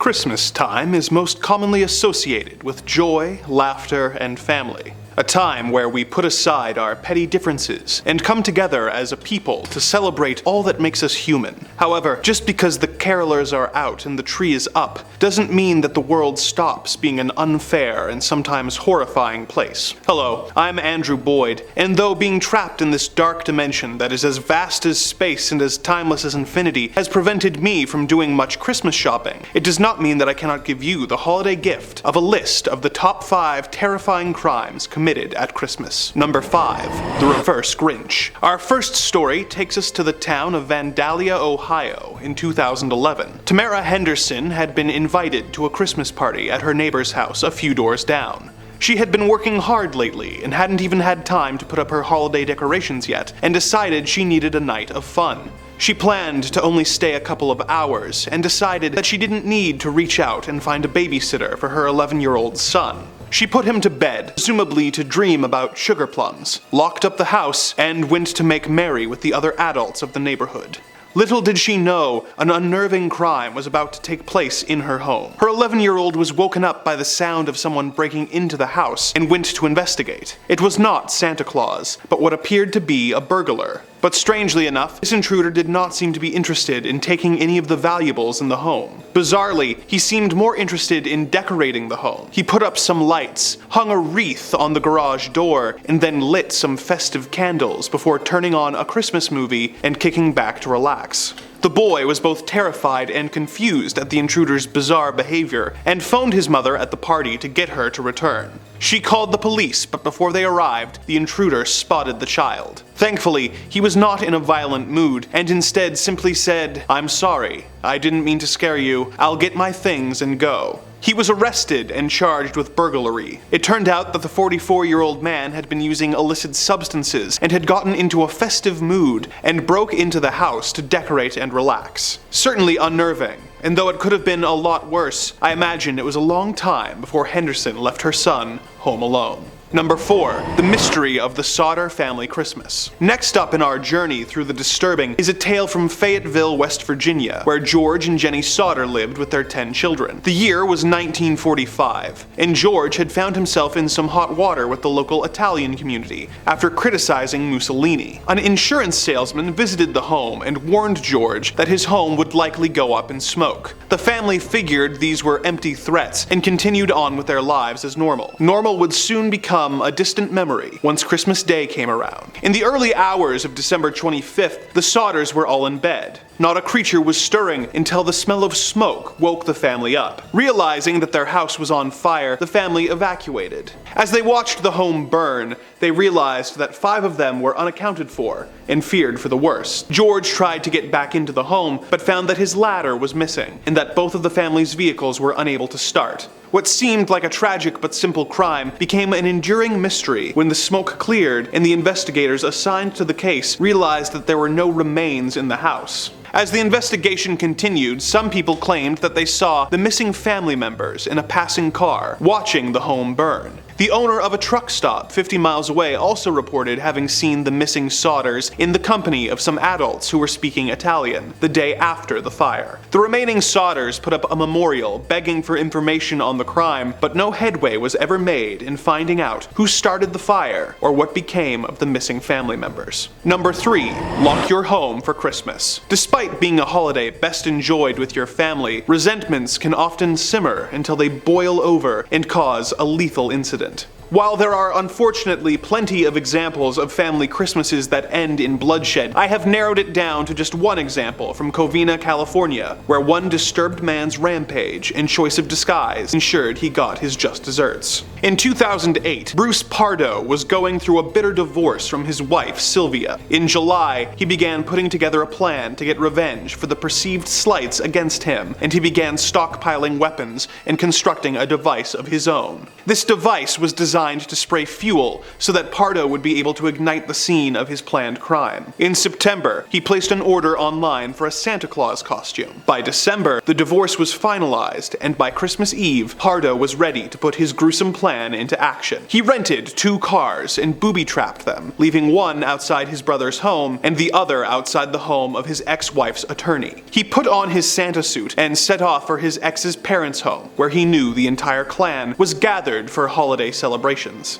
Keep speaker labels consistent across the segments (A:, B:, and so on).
A: Christmas time is most commonly associated with joy, laughter, and family. A time where we put aside our petty differences and come together as a people to celebrate all that makes us human. However, just because the carolers are out and the tree is up, doesn't mean that the world stops being an unfair and sometimes horrifying place. Hello, I'm Andrew Boyd, and though being trapped in this dark dimension that is as vast as space and as timeless as infinity has prevented me from doing much Christmas shopping, it does not mean that I cannot give you the holiday gift of a list of the top 5 terrifying crimes committed at Christmas. Number 5. The Reverse Grinch. Our first story takes us to the town of Vandalia, Ohio in 2011. Tamara Henderson had been invited to a Christmas party at her neighbor's house a few doors down. She had been working hard lately and hadn't even had time to put up her holiday decorations yet, and decided she needed a night of fun. She planned to only stay a couple of hours and decided that she didn't need to reach out and find a babysitter for her 11-year-old son. She put him to bed, presumably to dream about sugar plums, locked up the house, and went to make merry with the other adults of the neighborhood. Little did she know, an unnerving crime was about to take place in her home. Her 11-year-old was woken up by the sound of someone breaking into the house and went to investigate. It was not Santa Claus, but what appeared to be a burglar. But strangely enough, this intruder did not seem to be interested in taking any of the valuables in the home. Bizarrely, he seemed more interested in decorating the home. He put up some lights, hung a wreath on the garage door, and then lit some festive candles before turning on a Christmas movie and kicking back to relax. The boy was both terrified and confused at the intruder's bizarre behavior, and phoned his mother at the party to get her to return. She called the police, but before they arrived, the intruder spotted the child. Thankfully, he was not in a violent mood, and instead simply said, "I'm sorry, I didn't mean to scare you, I'll get my things and go." He was arrested and charged with burglary. It turned out that the 44-year-old man had been using illicit substances and had gotten into a festive mood and broke into the house to decorate and relax. Certainly unnerving, and though it could have been a lot worse, I imagine it was a long time before Henderson left her son home alone. Number 4. The Mystery of the Sodder Family Christmas. Next up in our journey through the disturbing is a tale from Fayetteville, West Virginia, where George and Jenny Sodder lived with their 10 children. The year was 1945, and George had found himself in some hot water with the local Italian community after criticizing Mussolini. An insurance salesman visited the home and warned George that his home would likely go up in smoke. The family figured these were empty threats and continued on with their lives as normal. Normal would soon become a distant memory once Christmas Day came around. In the early hours of December 25th, the Sodders were all in bed. Not a creature was stirring until the smell of smoke woke the family up. Realizing that their house was on fire, the family evacuated. As they watched the home burn, they realized that 5 of them were unaccounted for and feared for the worst. George tried to get back into the home, but found that his ladder was missing and that both of the family's vehicles were unable to start. What seemed like a tragic but simple crime became an enduring mystery when the smoke cleared and the investigators assigned to the case realized that there were no remains in the house. As the investigation continued, some people claimed that they saw the missing family members in a passing car, watching the home burn. The owner of a truck stop 50 miles away also reported having seen the missing Sodders in the company of some adults who were speaking Italian the day after the fire. The remaining Sodders put up a memorial begging for information on the crime, but no headway was ever made in finding out who started the fire or what became of the missing family members. Number 3. Lock your home for Christmas. Despite being a holiday best enjoyed with your family, resentments can often simmer until they boil over and cause a lethal incident. While there are unfortunately plenty of examples of family Christmases that end in bloodshed, I have narrowed it down to just one example from Covina, California, where one disturbed man's rampage and choice of disguise ensured he got his just desserts. In 2008, Bruce Pardo was going through a bitter divorce from his wife, Sylvia. In July, he began putting together a plan to get revenge for the perceived slights against him, and he began stockpiling weapons and constructing a device of his own. This device was designed designed to spray fuel so that Pardo would be able to ignite the scene of his planned crime. In September, he placed an order online for a Santa Claus costume. By December, the divorce was finalized, and by Christmas Eve, Pardo was ready to put his gruesome plan into action. He rented 2 cars and booby-trapped them, leaving one outside his brother's home and the other outside the home of his ex-wife's attorney. He put on his Santa suit and set off for his ex's parents' home, where he knew the entire clan was gathered for holiday celebrations.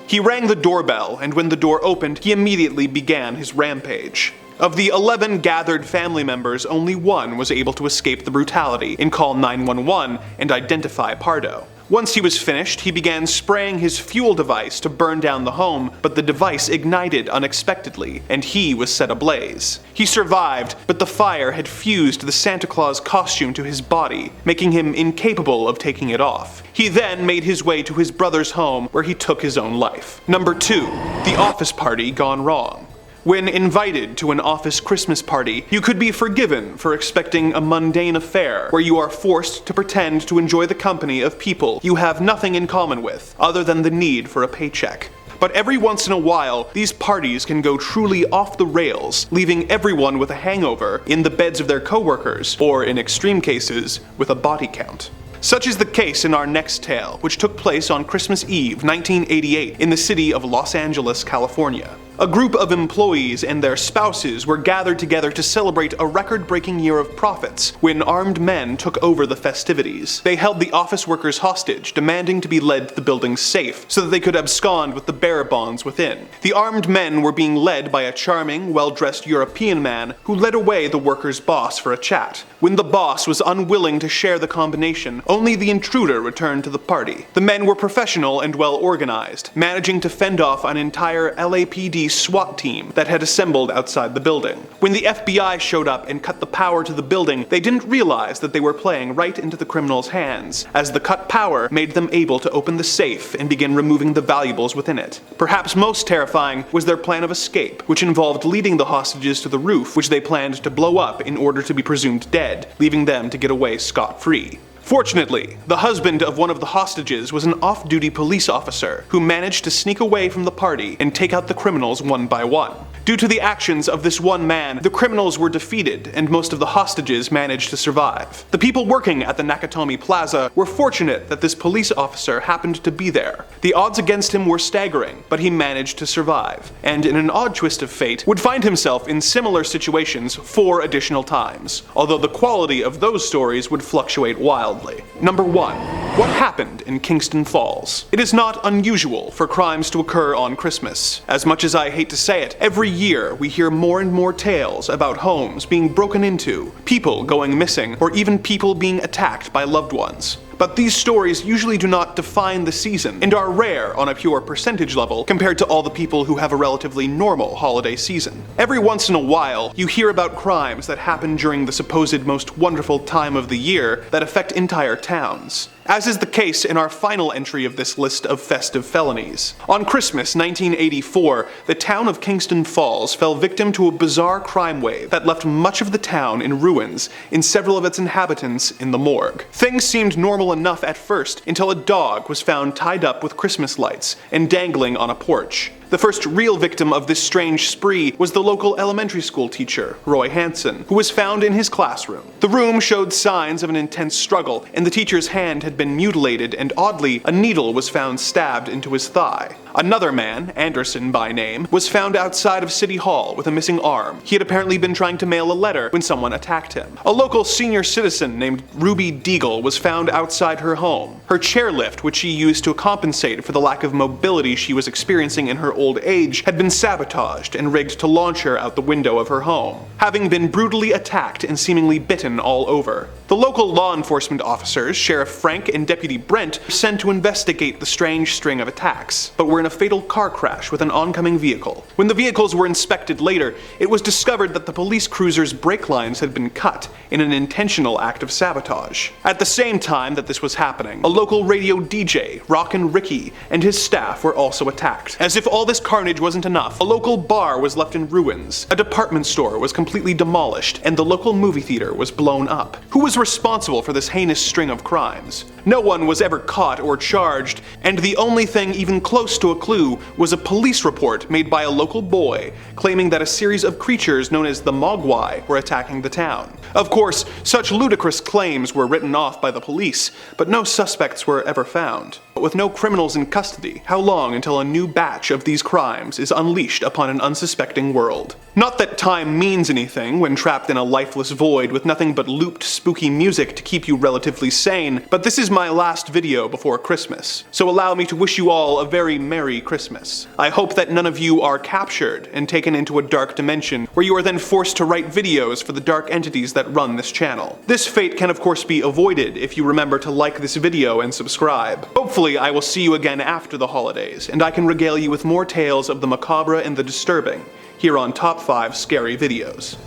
A: He rang the doorbell, and when the door opened, he immediately began his rampage. Of the 11 gathered family members, only one was able to escape the brutality and call 911 and identify Pardo. Once he was finished, he began spraying his fuel device to burn down the home, but the device ignited unexpectedly, and he was set ablaze. He survived, but the fire had fused the Santa Claus costume to his body, making him incapable of taking it off. He then made his way to his brother's home, where he took his own life. Number 2. The office party gone wrong. When invited to an office Christmas party, you could be forgiven for expecting a mundane affair where you are forced to pretend to enjoy the company of people you have nothing in common with, other than the need for a paycheck. But every once in a while, these parties can go truly off the rails, leaving everyone with a hangover, in the beds of their coworkers, or in extreme cases, with a body count. Such is the case in our next tale, which took place on Christmas Eve, 1988, in the city of Los Angeles, California. A group of employees and their spouses were gathered together to celebrate a record-breaking year of profits when armed men took over the festivities. They held the office workers hostage, demanding to be led to the building's safe so that they could abscond with the bearer bonds within. The armed men were being led by a charming, well-dressed European man who led away the workers' boss for a chat. When the boss was unwilling to share the combination, only the intruder returned to the party. The men were professional and well-organized, managing to fend off an entire LAPD SWAT team that had assembled outside the building. When the FBI showed up and cut the power to the building, they didn't realize that they were playing right into the criminals' hands, as the cut power made them able to open the safe and begin removing the valuables within it. Perhaps most terrifying was their plan of escape, which involved leading the hostages to the roof, which they planned to blow up in order to be presumed dead, leaving them to get away scot-free. Fortunately, the husband of one of the hostages was an off-duty police officer who managed to sneak away from the party and take out the criminals one by one. Due to the actions of this one man, the criminals were defeated and most of the hostages managed to survive. The people working at the Nakatomi Plaza were fortunate that this police officer happened to be there. The odds against him were staggering, but he managed to survive, and in an odd twist of fate, would find himself in similar situations 4 additional times, although the quality of those stories would fluctuate wildly. Number 1. What happened in Kingston Falls? It is not unusual for crimes to occur on Christmas. As much as I hate to say it, every year we hear more and more tales about homes being broken into, people going missing, or even people being attacked by loved ones. But these stories usually do not define the season, and are rare on a pure percentage level compared to all the people who have a relatively normal holiday season. Every once in a while, you hear about crimes that happen during the supposed most wonderful time of the year that affect entire towns. As is the case in our final entry of this list of festive felonies. On Christmas 1984, the town of Kingston Falls fell victim to a bizarre crime wave that left much of the town in ruins, and several of its inhabitants in the morgue. Things seemed normal enough at first until a dog was found tied up with Christmas lights and dangling on a porch. The first real victim of this strange spree was the local elementary school teacher, Roy Hansen, who was found in his classroom. The room showed signs of an intense struggle, and the teacher's hand had been mutilated, and oddly, a needle was found stabbed into his thigh. Another man, Anderson by name, was found outside of City Hall with a missing arm. He had apparently been trying to mail a letter when someone attacked him. A local senior citizen named Ruby Deagle was found outside her home. Her chairlift, which she used to compensate for the lack of mobility she was experiencing in her old age, had been sabotaged and rigged to launch her out the window of her home, having been brutally attacked and seemingly bitten all over. The local law enforcement officers, Sheriff Frank and Deputy Brent, were sent to investigate the strange string of attacks, but were in a fatal car crash with an oncoming vehicle. When the vehicles were inspected later, it was discovered that the police cruiser's brake lines had been cut in an intentional act of sabotage. At the same time that this was happening, a local radio DJ, Rockin' Ricky, and his staff were also attacked. As if all this carnage wasn't enough, a local bar was left in ruins, a department store was completely demolished, and the local movie theater was blown up. Who was responsible for this heinous string of crimes? No one was ever caught or charged, and the only thing even close to to a clue was a police report made by a local boy claiming that a series of creatures known as the Mogwai were attacking the town. Of course, such ludicrous claims were written off by the police, but no suspects were ever found. But with no criminals in custody, how long until a new batch of these crimes is unleashed upon an unsuspecting world? Not that time means anything when trapped in a lifeless void with nothing but looped spooky music to keep you relatively sane, but this is my last video before Christmas, so allow me to wish you all a very Merry Christmas. I hope that none of you are captured and taken into a dark dimension where you are then forced to write videos for the dark entities that run this channel. This fate can of course be avoided if you remember to like this video and subscribe. Hopefully I will see you again after the holidays, and I can regale you with more tales of the macabre and the disturbing here on Top 5 Scary Videos.